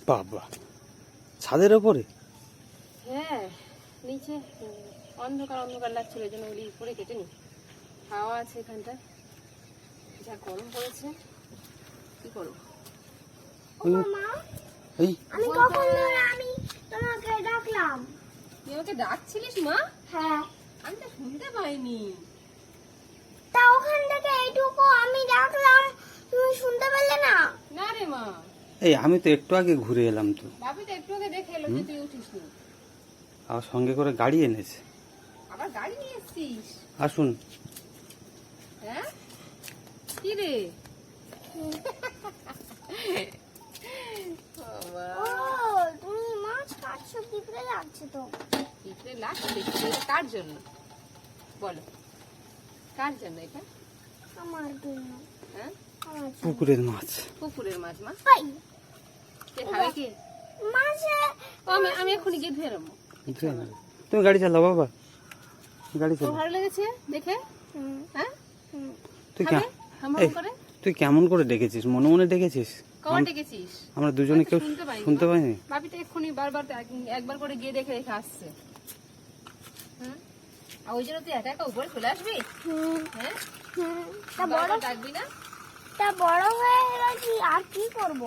বাবা, ছাদের ওপরে? হ্যাঁ, নিচে অন্ধকার অন্ধকার লাগছিল, এই জন্য ওগুলি উপরে কেটে নি। হাওয়া আছে এখানটা, যা গরম পড়েছে, কি করবো। এই আমি কখন ধরে আমি তোমাকে ডাকলাম? তুই আমাকে ডাকছিলিস মা? হ্যাঁ, আমি তো শুনতে পাইনি। তা ওখান থেকে এইটুকু আমি ডাকলাম, তুমি শুনতে পেলে না? না রে মা, এই আমি তো একটু আগে ঘুরে এলাম তো। বাপি তো একটু আগে দেখে এলো যে তুই উঠিস নি। আর সঙ্গে করে গাড়ি এনেছে। আবার গাড়ি নিয়ে এসছিস? আসুন। হ্যাঁ, কি রে বাবা, ও, তুমি মাছ কাটছো, পিঁপড়ে লাগছে তো। পিঁপড়ে লাগছে? এটা কার জন্য বলো, কার জন্য এটা? আমার জন্য। হ্যাঁ, আমার জন্য। পুকুরের মাছ। পুকুরের মাছ মা? পাই কে খাবে কি? মাছে ও, আমি এখনই গিয়ে ধুয়ে নেবো। তুমি গাড়ি চালাও বাবা, গাড়ি তোর চালাও। ভালো লেগেছে দেখে? হুম, হ্যাঁ, হুম। তুই খাবে কেমন হাম করে? তুই কেমন করে ডেকেছিস? মনে মনে ডেকেছিস? কখন ডেকেছিস? আমরা দুজনে কেউ শুনতে পাইনি। বাপি তো এক্ষুনি বারবার একবার করে গিয়ে দেখে রেখে আসছে। হ্যাঁ, আর ওই জন্য তুই একা একা উপরে চলে আসবি? হুম, হ্যাঁ, হুম। তা বারবার ডাকবি না? বড় হয়ে গেছি, আর কি করব?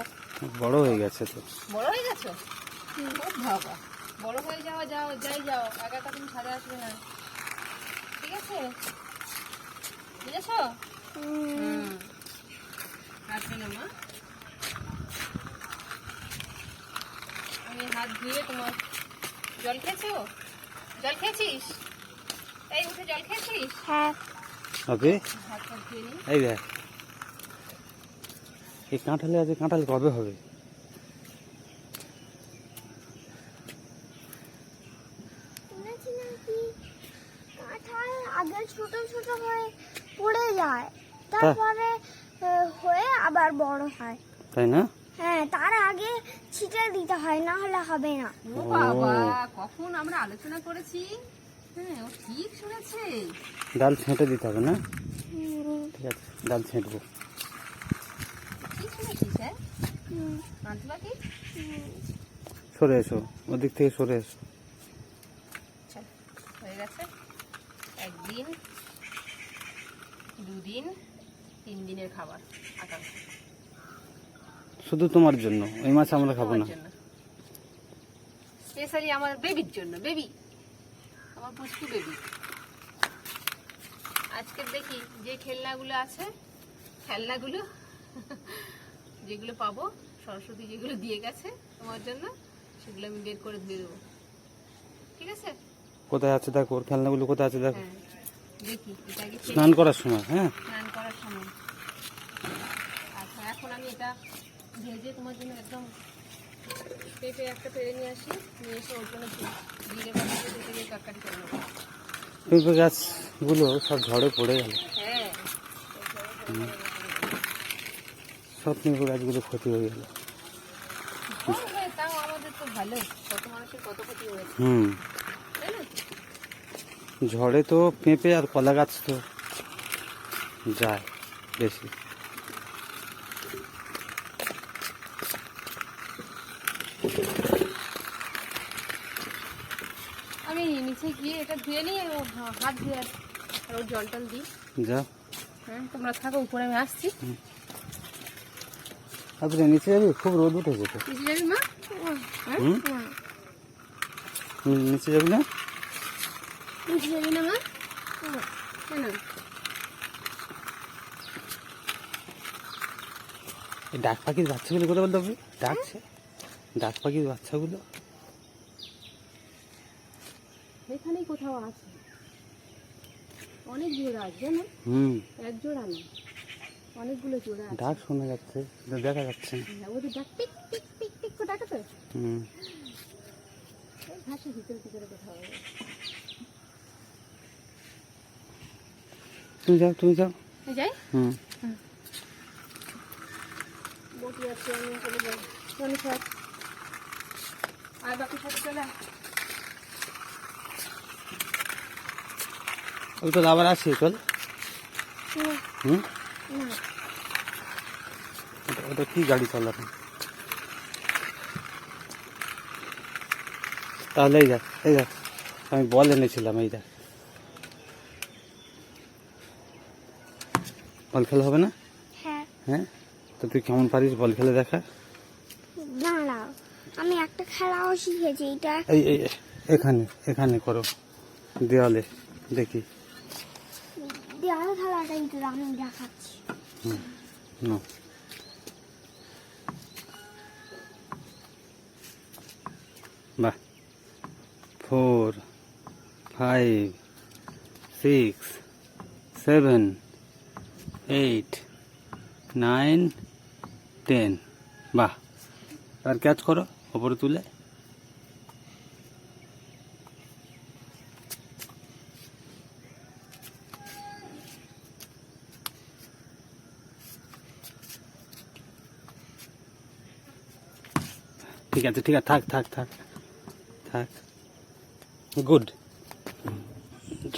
বড় হয়ে গেছে তো। বড় হয়ে গেছো? খুব বাবা, বড় হয়ে যাওয়া যাই যাও, একা একা তুমি ছাড়ে আসবে না, ঠিক আছে? বুঝেছো? হুম, আসবে না মা। আমি হাত ধুয়ে তোমার জল খেয়েছো? জল খেয়েছিস? এই উঠে জল খেয়েছিস? হ্যাঁ, ওকে, হাত টাত ধুয়ে নি। এই দেখ, এই কাঁঠালে আছে, কাঁঠাল কবে হবে? শুনেছি নাকি কাঁঠাল আগে ছোট ছোট হয়ে পড়ে যায়, তারপরে হয়ে আবার বড় হয়। তাই না? হ্যাঁ, তার আগে ছিটে দিতে হয়, না হলে হবে না। ও বাবা, কখন আমরা আলোচনা করেছি। হ্যাঁ, ও ঠিক শুনেছে। ডাল ছেঁটে দিতে হবে না? হুম, ঠিক আছে, ডাল ছেঁটবো। ঠিক শুনেছিস? হ্যাঁ, হুম, মানতে পারি? হুম। সরে এসো, ওদিক থেকে সরে এসো। চল, হয়ে গেছে। একদিন, দুদিন, 3 দিনের খাবার আকাশ। শুধু তোমার জন্য, ওই মাছ আমরা খাবো না। স্পেশালি আমার বেবির জন্য, বেবি, আমার পুচকু বেবি। আজকে দেখি যে খেলনাগুলো আছে, খেলনাগুলো যেগুলো পাবো, সরস্বতী যেগুলো দিয়ে গেছে তোমার জন্য, সেগুলো আমি বের করে দিয়ে দেবো, ঠিক আছে? কোথায় আছে দেখো, ওর খেলনাগুলো কোথায় আছে দেখো। হ্যাঁ, দেখি এটা আগে খেলি, স্নান করার সময়। হ্যাঁ, স্নান করার সময়। আচ্ছা, এখন আমি এটা ভেজে তোমার জন্য একদম পেঁপে একটা পেরে নিয়ে আসি, নিয়ে এসে ওর জন্য জিরে বাটা দিয়ে তরকারি করে নেবো। পেঁপে গাছগুলো সব ঝড়ে পড়ে গেল। হ্যাঁ, সব পেঁপে গাছগুলো ক্ষতি হয়ে গেল। তাও আমাদের তো ভালো, কত মানুষের কত ক্ষতি হয়েছে, হুম, তাই না? ঝড়ে তো পেঁপে আর কলা গাছ তো যায় বেশি। আমি নিচে গিয়ে এটা ধুয়ে নিয়ে হাত ধুয়ে আর ওর জল টল দিই। যা, হ্যাঁ, তোমরা থাকো, উপরে আমি আসছি। তারপরে নিচে যাবি, খুব রোদ উঠেছে তো। নিচে যাবি মা? হ্যাঁ, হুম, নিচে যাবি না? নিচে যাবি না মা? কেন? এই ডাক পাখির বাচ্চাগুলো কোথায় বলতে হবে? ডাকছে ডাক পাখির বাচ্চাগুলো। এখানেই কোথাও আছে, অনেক জোড়া আছে জানো, হুম, এক জোড়া না, অনেকগুলো জোড়া আছে। ডাক শোনা যাচ্ছে, কিন্তু দেখা যাচ্ছে না। হ্যাঁ, ওদের ডাক টিক টিক টিক টিক করে ডাকে তো, হুম, ঘাসের ভিতরে ভিতরে কোথাও। তুমি যাও, তুমি যাও। যাই, হুম, বসে যাচ্ছি, আমি চলে যাই। চলে সব আর বাকি সাথে চলে আয়। ওই তো আবার আসি, চল। হুম, ওটা কি গাড়ি চালাবে? তাহলে এই দেখ আমি বল এনেছিলাম, এই দেখ। বল খেলা হবে না? হ্যাঁ। হ্যাঁ, তো তুই কেমন পারিস বল খেলে দেখা। দাঁড়াও, আমি একটা খেলাও শিখেছি। এটা এই এই এখানে এখানে করো, দেওয়ালে দেখি। দেওয়াল খেলাটাই তো আমি দেখাচ্ছি। না, বাহ, 4 5 6 7 8 9 10। বাহ, আর ক্যাচ করো ওপরে তুলে। ঠিক আছে ঠিক আছে, থাক থাক থাক থাক, গুড।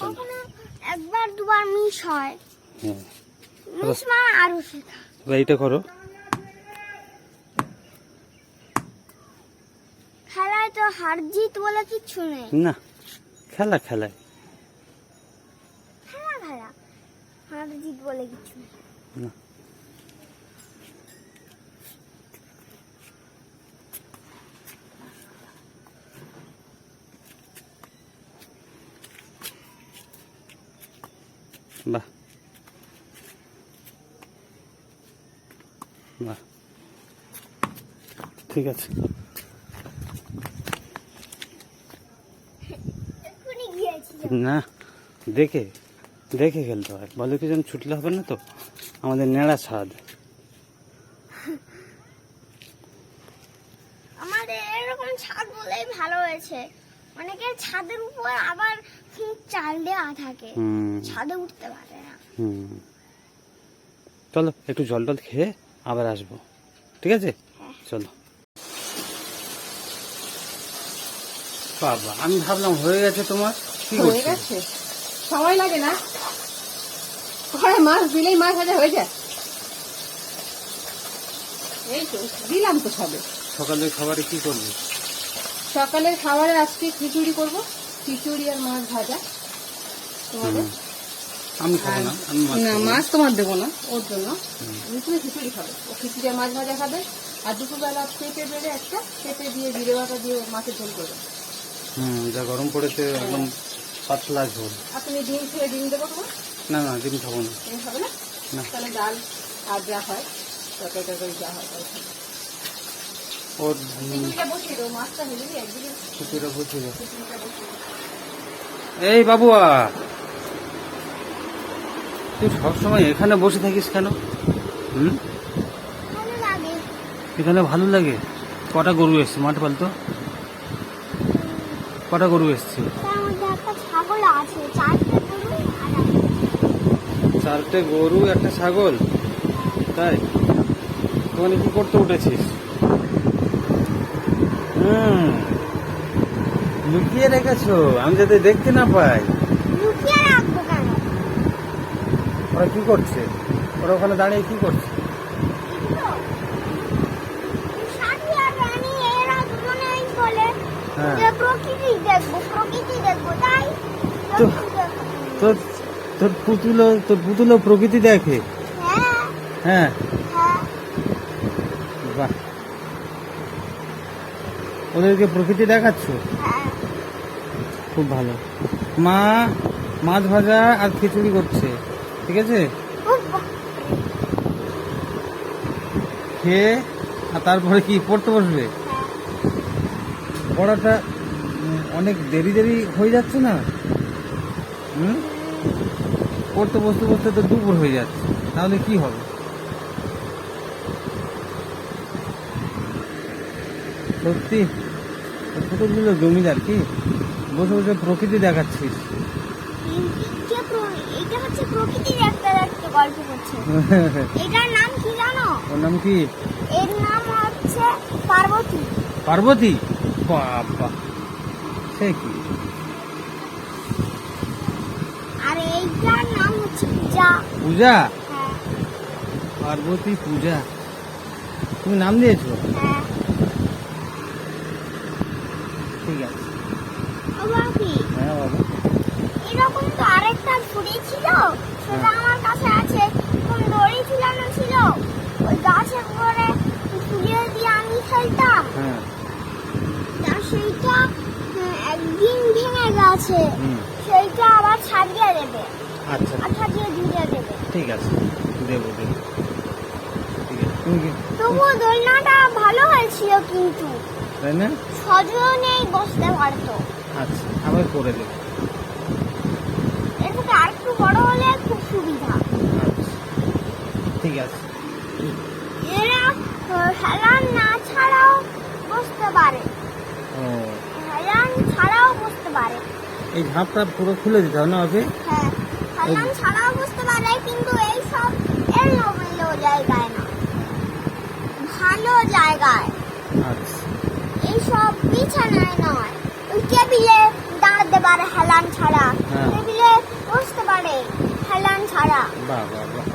কখনো একবার দুবার মিস হয়, হ্যাঁ, মিস মানে আরো শেখা। এবার এইটা করো। খেলায় তো হার জিত বলে কিচ্ছু নেই। না, খেলা খেলায়। খেলা খেলা, হার জিত বলে কিচ্ছু নেই। না, বাহ বাহ, ঠিক আছে। এক্ষুনি গিয়েছি। না, দেখে দেখে খেলতে হয়, বলে কি যেন ছুটলে হবে না তো, আমাদের নেড়া ছাদ। আমাদের এরকম ছাদ বলেই ভালো হয়েছে। অনেকের ছাদের উপর আবার চাল দেওয়া থাকে, হুম ছাদে উঠতে পারে না। হুম, চলো একটু জল টল খেয়ে আবার আসবো, ঠিক আছে? হ্যাঁ। চলো। বাবা, আমি ভাবলাম হয়ে গেছে তোমার, কি হয়ে করছো? গেছে, সময় লাগে না, ঘরে মাছ দিলেই মাছ ভাজা হয়ে যায়। এই তো দিলাম তো সবে। সকালের খাবারে কি করবে? সকালের খাবারে আজকে খিচুড়ি করব, খিচুড়ি আর মাছ ভাজা তোমাদের। আমি খাবো না, আমি মাছ না, খাবো না। মাছ তোমার দেবো না, ওর জন্য তুমি খিচুড়ি খাবে। ও খিচুড়ি আর মাছ ভাজা খাবে। আর দুপুরবেলা পেঁপে বেড়ে একটা পেঁপে দিয়ে জিরে বাটা দিয়ে মাছের ঝোল করবে। যা গরম পড়েছে একদম পাতলা ঝোল। আর তুমি ডিম খেয়ে ডিম দেবো তোমার? না না, ডিম খাবো না। ডিম খাবে না? না। তাহলে ডাল আর যা হয় তরকারি টরকারি যা হয় তাই খাবে। ওর খিচুড়িটা বসিয়ে দেবো, মাছটা ভেজে দিই একদিকে, কিছুটা বুঝে যাও। খিচুড়িটা বসিয়ে দেবো। এই বাবুয়া, তুই সবসময় এখানে বসে থাকিস কেন? ভালো লাগে। এখানে ভালো লাগে? কটা গরু এসছে মাঠ বলতো? কটা গরু এসছে? তার মধ্যে একটা ছাগল আছে, 4টে গরু আর একটা। 4টে গরু, একটা ছাগল, তাই? ওখানে কি করতে উঠেছিস? লুকিয়ে রেখেছো, আমি যাতে দেখতে না পাই। লুকিয়ে রাখবো কেন? ওরা কি করছে? ওরা ওখানে দাঁড়িয়ে কি করছে? এগুলো? সাথী আর রানী এরা দুজনেই বলে হ্যাঁ। যে প্রকৃতি দেখবো, তাই তো প্রকৃতি দেখবো। তোর তোর পুতুলো প্রকৃতি দেখে? হ্যাঁ হ্যাঁ, হ্যাঁ। বাহ, ওদেরকে প্রকৃতি দেখাচ্ছ, হ্যাঁ। খুব ভালো। মা মাছ ভাজা আর খিচুড়ি করছে, ঠিক আছে? খেয়ে আর তারপরে কি পড়তে বসবে? পড়াটা অনেক দেরি হয়ে যাচ্ছে না? পড়তে বসতে বসতে তো দুপুর হয়ে যাচ্ছে, তাহলে কি হবে? সত্যি পুতুলগুলো জমিদার, কি বসে বসে প্রকৃতি দেখাচ্ছিস? এটা হচ্ছে প্রকৃতির একটা গল্প করছে। এটার নাম কি জানো? ওর নাম কি? এর নাম হচ্ছে পার্বতী। পার্বতী? বাবা, সে কি? আর এইটার নাম হচ্ছে পূজা। পূজা? হ্যাঁ পার্বতী পূজা, তুমি নাম দিয়েছো? হ্যাঁ। ঠিক আছে। বাবা কি হ্যাঁ বাবা। এরকম তো আরেকটা ঝুড়ি ছিল, সেটা আমার কাছে আছে। কোন দড়ি ঝুলানো ছিল, ওই গাছের উপরে ঝুলিয়ে দিয়ে আমি খেলতাম। হ্যাঁ। তা সেইটা একদিন ভেঙে গেছে, হুম। সেইটা আবার ছাড়িয়ে দেবে, আচ্ছা আঠা দিয়ে ঝুলিয়ে দেবে। ঠিক আছে, দেবো দেবো। ঠিক আছে, তুমি কি তবুও দোলনাটা ভালো হয়েছিল, কিন্তু তাই না? ছজনেই বসতে পারতো। আচ্ছা, আবার করে দেবো। এর থেকে আরেকটু বড় হলে খুব সুবিধা। আচ্ছা ঠিক আছে। এরা হেলান না ছাড়াও বসতে পারে, ও, হেলান ছাড়াও বসতে পারে। এই ঝাঁপটা পুরো খুলে দিতে হবে না ওকে? হ্যাঁ, হেলান ছাড়াও বসতে পারে, কিন্তু এই সব এলোমেলো জায়গায় না, ভালো জায়গায়। আচ্ছা এইসব বিছানায় নয়, ওই টেবিলে দাঁড়াতে পারে হেলান ছাড়া, হ্যাঁ। টেবিলে বসতে পারে হেলান ছাড়া। বাহ বাহ বাহ,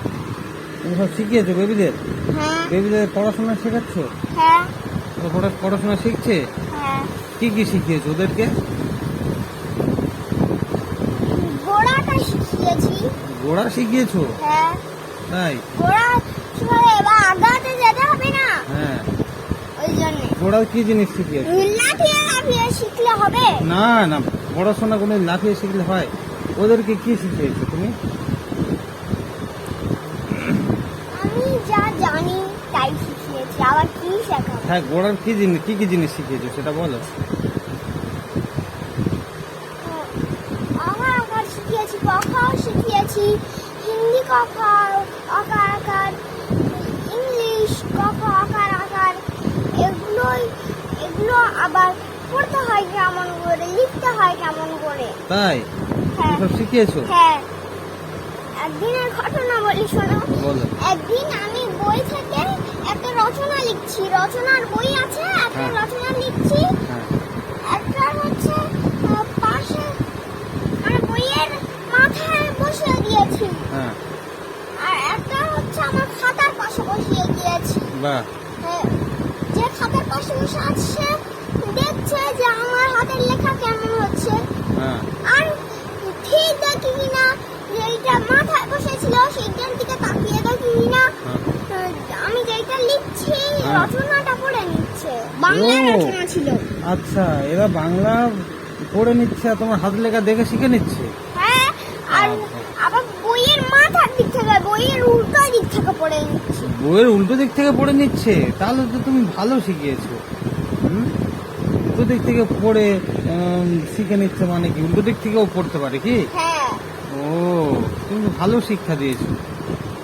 তুমি সব শিখিয়েছো বেবিদের? হ্যাঁ বেবিদের পড়াশোনা শেখাচ্ছ? হ্যাঁ ওরা পড়াশোনা শিখছে? হ্যাঁ, কি কি শিখিয়েছো ওদেরকে? ঘোড়াটা শিখিয়েছি। ঘোড়া শিখিয়েছো? হ্যাঁ, তাই? ঘোড়া চড়ে এবার আগাতে যেতে হবে না, হ্যাঁ। ওই জন্য ঘোড়ার কি জিনিস শিখিয়েছো? লাফিয়ে লাফিয়ে শিখলে হবে। না না, পড়াশোনা কোনো লাফিয়ে শিখলে হয়? ওদেরকে কি শিখিয়েছো তুমি? আমি যা জানি তাই শিখিয়েছি, আবার কি শেখাবো? হ্যাঁ, ঘোড়ার কি জিনিস, কি কি জিনিস শিখিয়েছো সেটা বলো। আমার আকার শিখিয়েছি, কখাও শিখিয়েছি, হিন্দি কখা আকার আকার, ইংলিশ কখা আকার আকার, এগুলো আবার পড়তে হয় কেমন করে, লিখতে হয় কেমন করে। তাই? হ্যাঁ সব শিখিয়েছো? হ্যাঁ, একদিনের ঘটনা বলি শোনো। বলো। একদিন আমি বই থেকে একটা রচনা লিখছি, রচনার বই আছে, একটা হ্যাঁ। রচনা লিখছি। হ্যাঁ একটা হচ্ছে পাশে, মানে বইয়ের মাথায় বসিয়ে দিয়েছি, হ্যাঁ। আর একটা হচ্ছে আমার খাতার পাশে বসিয়ে দিয়েছি। বাহ। যে খাতার পাশে বসে আছে দেখছে যে আমার হাতের লেখা কেমন হচ্ছে, হ্যাঁ আর ঠিক দেখি কিনা যে এইটা মাথায় বসেছিল সেইটার দিকে তাকিয়ে দেখি কিনা হ্যাঁ। আমি যেটা লিখছি হ্যাঁ। রচনাটা পড়ে নিচ্ছে, বাংলা ও। রচনা ছিল। আচ্ছা, এরা বাংলা পড়ে নিচ্ছে আর তোমার হাত লেখা দেখে শিখে নিচ্ছে? হ্যাঁ, আর আচ্ছা। আবার বইয়ের মাথার দিক থেকে, বইয়ের উল্টো দিক থেকে পড়ে নিচ্ছে। বইয়ের উল্টো দিক থেকে পড়ে নিচ্ছে? তাহলে তো তুমি ভালো শিখিয়েছো। উল্টো দিক থেকে পড়ে শিখে নিচ্ছে মানে কি? উল্টো দিক থেকেও পড়তে পারে কি? হ্যাঁ ও, তুমি তো ভালো শিক্ষা দিয়েছো,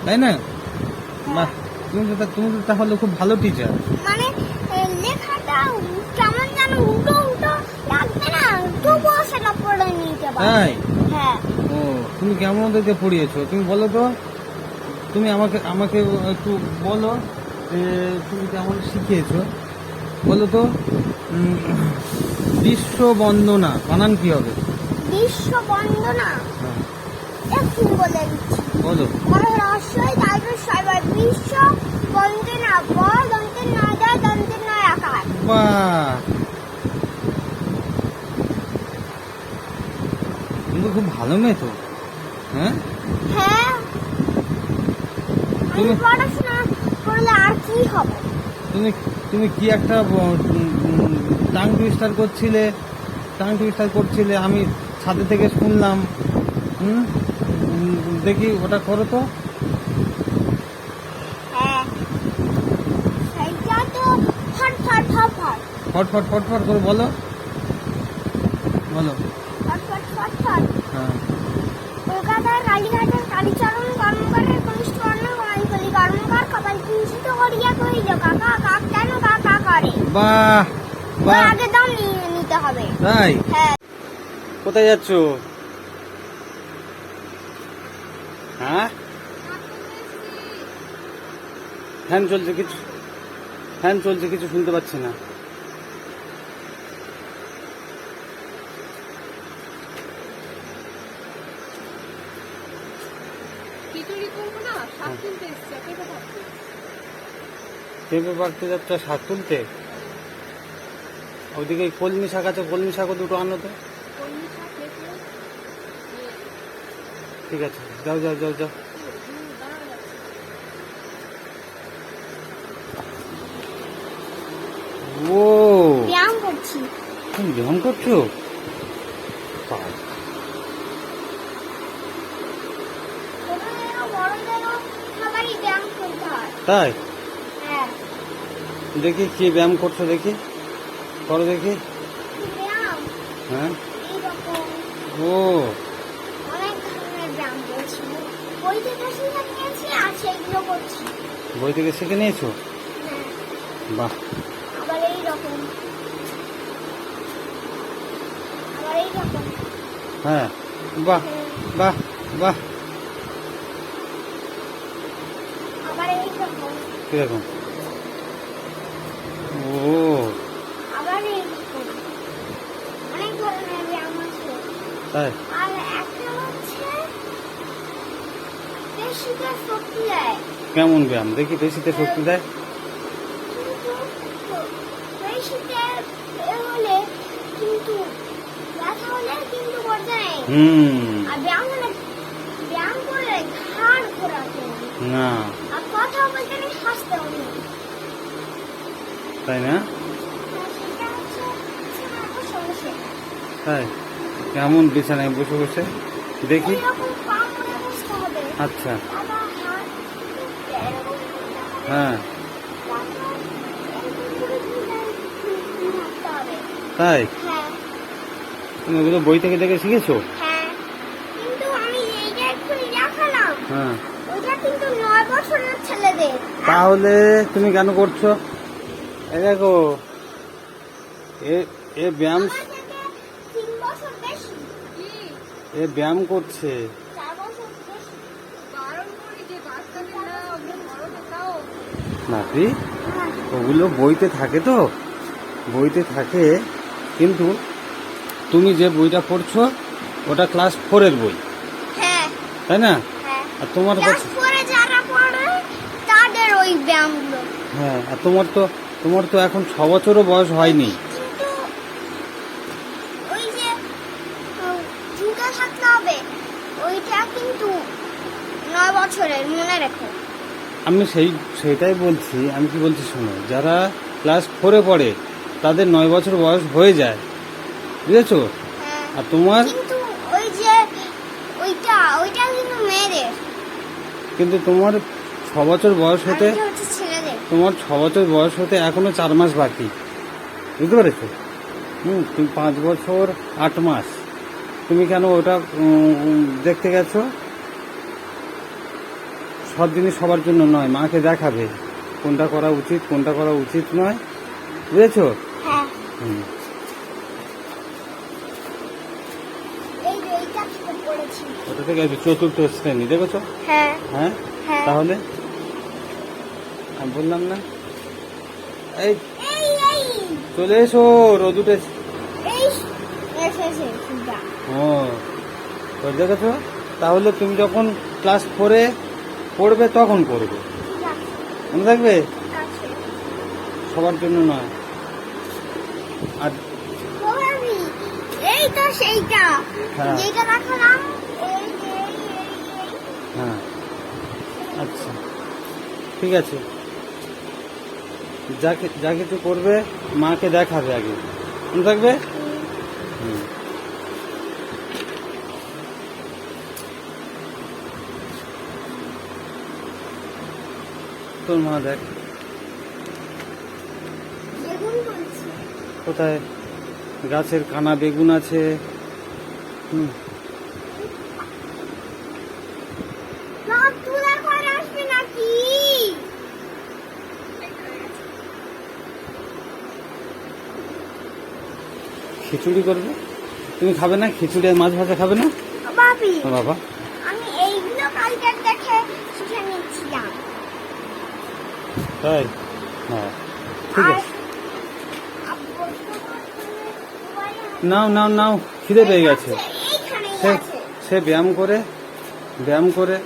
তাই না? বাহ, তুমি তো তাহলে খুব ভালো টিচার। মানে লেখাটা কেমন যেন উল্টো উল্টো লাগবে না, তবুও সেটা পড়ে নিতে পারে। তাই? হ্যাঁ, ও, তুমি কেমন ওদেরকে পড়িয়েছো? তুমি বলো তো, তুমি আমাকে আমাকে একটু বলো যে তুমি কেমন শিখিয়েছো, বলো তো। বিশ্ব বন্দনা বানান কি হবে? বিশ্ব বন্দনা হ্যাঁ, একটু বলে দিচ্ছি। বলো। রহস্যই তারপর সবাই বিশ্ব বন্দনা, ব দন্তের নয় দয় দন্তের নয় আকার। বাহ, তুমি খুব ভালো মেয়ে তো। হ্যাঁ, হ্যাঁ, আমি তুমি- পড়াশোনা করলে আর কি হবে? তুমি তুমি কি একটা টাং টুইস্টার করছিলে, আমি ছাদে থেকে শুনলাম। দেখি ওটা করো তো। হ্যাঁ, সেইটা তো ফট ফট ফট ফট ফটফট ফটফট করে বলো, বলো। ফট ফট ফট ফট। হ্যাঁ, কলকাতার কালীঘাটের কালীচরণ কর্মকারের কনিষ্ঠ কর্ণ কমাইকলি কর্মকার কপাল কিঞ্চিত করিয়া কহিল, কাকা কাক কেন কাকা করে? বাহ ওর বাহ, আগে দাম নিয়ে নিতে হবে। তাই? হ্যাঁ, কোথায় যাচ্ছ? হ্যাঁ, ফ্যান চলছে, কিছু শুনতে পাচ্ছি না। খিচুড়ি করবো না, শাক তুলতে এসছে, পেঁপে থাকবে। পেঁপে পাড়তে যাচ্ছ শাক তুলতে? ওইদিকে কলমি শাক আছে, কলমি শাকও দুটো আনো তো। ঠিক আছে, যাও যাও যাও যাও। ও ব্যায়াম করছি। তুমি ব্যায়াম করছো? বাহ, ছোটদেরও বড়দেরও সবারই ব্যায়াম করতে হয়। তাই? হ্যাঁ, দেখি কি ব্যায়াম করছো, দেখি করো দেখি। ব্যায়াম হ্যাঁ, এইরকম ও অনেক ধরনের ব্যায়াম করছি। বই থেকে শিখে নিয়েছি আর সেগুলো করছি। বই থেকে শিখে নিয়েছো? হ্যাঁ, বাহ, আবার এইরকম, আবার এইরকম। হ্যাঁ, বাহ বাহ বাহ। আবার এইরকম, কিরকম? ও আবার এইরকম। অনেক ধরনের ব্যায়াম আছে। তাই? আর একটা হচ্ছে পেশিতে শক্তি দেয়। কেমন ব্যায়াম দেখি? পেশিতে শক্তি দেয়? কিন্তু পেশিতে হলে কিন্তু ব্যথা হলে কিন্তু করতে নেই। আর ব্যায়াম হলে ব্যায়াম করলে ঘাড় ঘোরাতে হবে। না, আর কথা বলতে নেই, হাসতে হবে। তাই না? আর সেটা হচ্ছে বিছানায় বসে বসে। তাই? কেমন বিছানায় বসে বসে দেখি? এইরকম পা করে বসতে হবে। আচ্ছা, বাবা হাত এরকম করতে হবে। হ্যাঁ, তারপর এরকম করে হাঁটতে হবে। তাই? হ্যাঁ, তুমি ওগুলো বই থেকে দেখে শিখেছো? হ্যাঁ। কিন্তু আমি এইটা এক্ষুনি দেখালাম, হ্যাঁ, ওটা কিন্তু 9 বছরের ছেলেদের। তাহলে তুমি কেন করছো? এই দেখো, এ এ ব্যায়াম, আমার থেকে 3 বছর বেশি, এ ব্যায়াম করছে। 4 বছর বেশি। বারণ করি যে বাচ্চাদের না ওগুলো বড় কোথাও। নাতি, হ্যাঁ, ওগুলো বইতে থাকে তো, বইতে থাকে, কিন্তু তুমি যে বইটা পড়ছো ওটা ক্লাস 4-এর বই, হ্যাঁ, তাই না? হ্যাঁ। আর তোমার ক্লাস 4-এ যারা পড়ে তাদের ওই ব্যায়ামগুলো। হ্যাঁ, আর তোমার তো এখন 6 বছরও বয়স হয়নি। কিন্তু ওই যে জুতা থাকতে হবে, ওইটা কিন্তু 9 বছরের, মনে রেখো। আমি সেইটাই বলছি। আমি কি বলছি শোনো, যারা ক্লাস 4-এ পড়ে তাদের 9 বছর বয়স হয়ে যায়, বুঝেছো? হ্যাঁ, আর তোমার কিন্তু ওই যে ওইটা কিন্তু মেয়েদের, কিন্তু তোমার 6 বছর বয়স আর হতে, এটা হচ্ছে ছেলেদের। তোমার 6 বছর বয়স হতে এখনো 4 মাস বাকি, বুঝতে পেরেছো? তুমি 5 বছর 8 মাস। তুমি কেন ওটা দেখতে গেছো? সব জিনিস সবার জন্য নয়, মাকে দেখাবে কোনটা করা উচিত কোনটা করা উচিত নয়, বুঝেছো? হ্যাঁ, হুম। এই যে এইটা থেকে পড়েছি। ওটা থেকে আছে 4র্থ শ্রেণী, দেখেছো? হ্যাঁ, হ্যাঁ, হ্যাঁ। তাহলে আমি বললাম না, এই এই এই চলে এসো, রোদ উঠেছে। এই এসেছে সুগা। ও, তো দেখেছো? তাহলে তুমি যখন ক্লাস 4-এ পড়বে তখন করবে, ঠিক আছে, মনে থাকবে? আছে। সবার জন্য নয়। আর ভাবি, এই তো সেইটা, হ্যাঁ। যেটা দেখালাম। এই যে, এই। হ্যাঁ, আচ্ছা, ঠিক আছে। যা কিছু করবে মাকে দেখাবে আগে, মনে থাকবে? হুম। তোর মা দেখ বেগুন বলছি। কোথায় গাছের কানা বেগুন আছে। হুম, না, তুলা করে আসবে নাকি? খিচুড়ি করবে। তুমি খাবে না খিচুড়ি আর মাছ ভাজা খাবে না? ভাবি, ও বাবা, আমি এইগুলো কালকে দেখে শিখে নিচ্ছিলাম। তাই? হ্যাঁ, ঠিক আর আছে। নাও নাও নাও, খিদে পেয়ে গেছে। এইখানেই সে আছে। সে ব্যায়াম করে,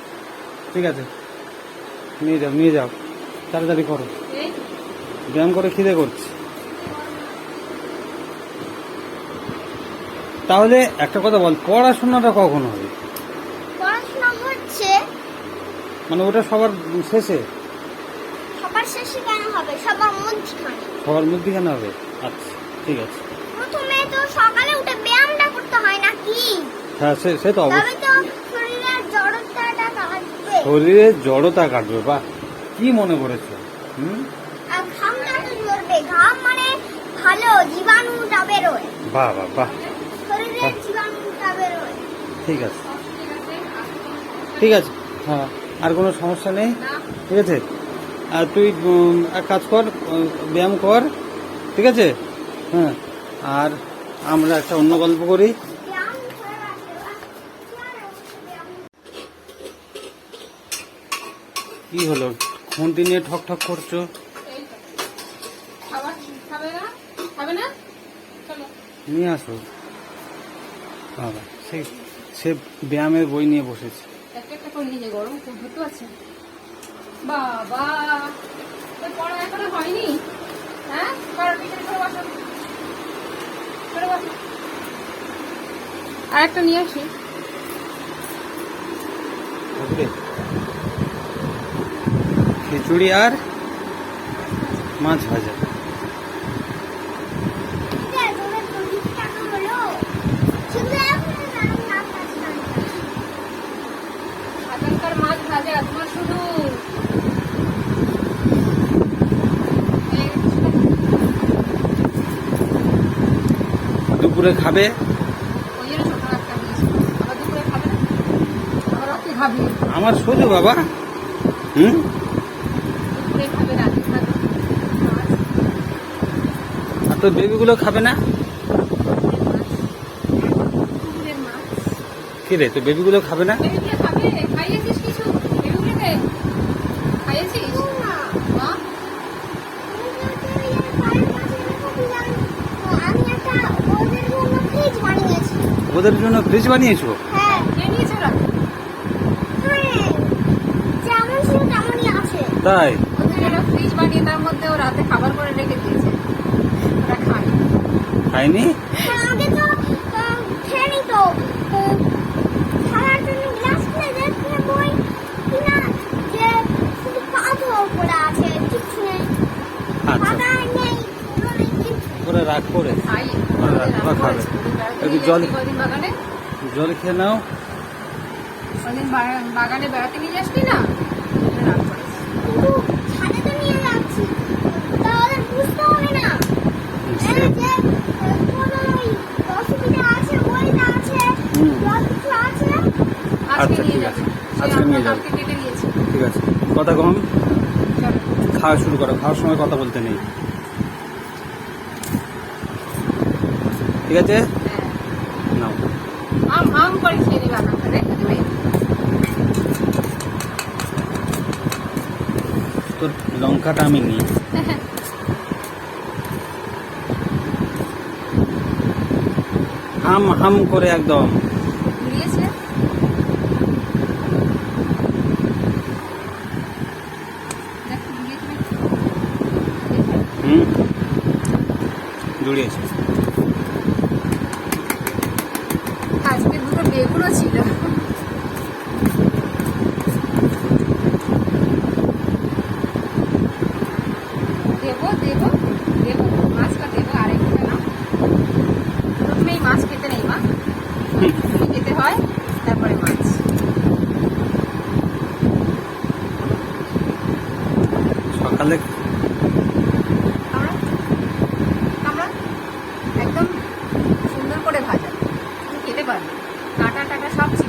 ঠিক আছে, নিয়ে যাও তাড়াতাড়ি করো, এই ব্যায়াম করে খিদে করছে। তাহলে একটা কথা বল, পড়াশোনাটা কখন হবে? পড়াশোনা মানে ওটা সবার শেষে? সবার শেষে কেন হবে, সবার মধ্যখানে। সবার মধ্যে কেন হবে? আচ্ছা ঠিক আছে। প্রথমে তো সকালে উঠে ব্যায়ামটা করতে হয় নাকি? হ্যাঁ সে তো তবে অবশ্যই। তো শরীরের জড়তাটা কাটবে। শরীরের জড়তা কাটবে, বাহ কি মনে করেছো? আর ঘামটা তো ঝরবে, ঘাম মানে ভালো জীবাণুটা বেরোয়, বাহ বাহ বাহ, শরীরের জীবাণুটা বেরোয়। ঠিক আছে ঠিক আছে। হ্যাঁ আর কোনো সমস্যা নেই, ঠিক আছে। আর তুই এক কাজ কর, ব্যায়াম কর, ঠিক আছে। হ্যাঁ আর আমরা একটা অন্য গল্প করি। ব্যায়াম করে রাখবে, চেয়ারে বসে ব্যায়াম। কি হলো, ফোনটি নিয়ে ঠক ঠক করছো? এই তো। খাবার খাবে না? খাবে না? চলো। নিয়ে আসো বাবা, সে ব্যায়ামের বই নিয়ে বসেছে। একটা একটা করে নিয়ে যে গরম খুব হতে আছে। বাবা, তোর পড়া এখনো হয়নি? হ্যাঁ, করো, পিছনে সরে বসো। সরে বসো। আর একটা নিয়ে আসি। ওকে, খিচুড়ি আর মাছ ভাজা। ঠিক আছে, তোদের 40 টাকা হলো। শুধু এখন জানো না পাঁচটা। আজকালকার মাছ ভাজা তোমার শুধু দুপুরে খাবে? ওই জন্য ছোট একটা দিয়েছি। আবার দুপুরে খাবে না? আবার রাতে খাবে। আমার সোজো বাবা। দুপুরে খাবে, রাতে খাবে। মাছ, আর তোর বেবিগুলো খাবে না? পুকুরের মাছ। কি রে, তোর বেবিগুলো খাবে না? বেবিগুলো খাবে? খাইয়েছিস কিছু? বেবিগুলোকে খাইয়েছিস? না, মা? আমি একটা ওদের জন্য ফ্রিজ বানিয়েছি। ওদের জন্য ফ্রিজ বানিয়েছো? হ্যাঁ, কে নিয়েছে ওরা? হ্যাঁ, যেমন ছিল তেমনই আছে। তাই? ওদের একটা ফ্রিজ বানিয়ে তার মধ্যে ও রাতে খাবার করে রেখে দিয়েছে। ওরা খায়। খায়নি? আগে তো খেয়ে নিত, খাওয়ার জন্য গ্লাস খুলে দেখলে বই কিনা যে শুধু পাথর পড়ে আছে, কিছু নেই, আচ্ছা, পাতা নেই, ফুলও নেই, কিচ্ছু নেই। ওরা রাগ করে। খাই। ওরা খাবে। একটু জল- কদিন বাগানে জল খেয়ে নাও। কদিন বাগানে বেড়াতে নিয়ে যাসনি না? রাগ করেছে। কিন্তু ছাদে তো নিয়ে যাচ্ছি, তাহলে বুঝতে হবে না সে- যে কোনো ওই অসুবিধা আছে, বইটা আছে, হুম। যত কিছু আছে। আজকে আচ্ছা, নিয়ে ঠিক যাবে। আছে। সে আজকে আমরা নিয়ে যাবে। কালকে কেটে নিয়েছি। ঠিক আছে, কথা কম, চলো। খাওয়া শুরু করো। খাওয়ার সময় কথা বলতে নেই, ঠিক আছে? হ্যাঁ। নাও। আম করে খেয়ে নিবে আপনারা, রেখে দেবে। তোর লঙ্কাটা আমি নিই। হাম হাম করে একদম। ঘুরিয়েছে। দেখো ঘুরিয়েছে নাকি? জুড়িয়েছে। আজকে দুটো বেগুনও ছিল। দেবো দেবো দেবো, মাছটা দেবো, আরেকটা না। প্রথমেই মাছ খেতে নেই মা, খেতে হয় তারপরে মাছ। সকালে আমরা আমরা একদম সুন্দর করে ভাজা, তুমি খেতে পারবে, কাঁটা টাটা সব ছিল।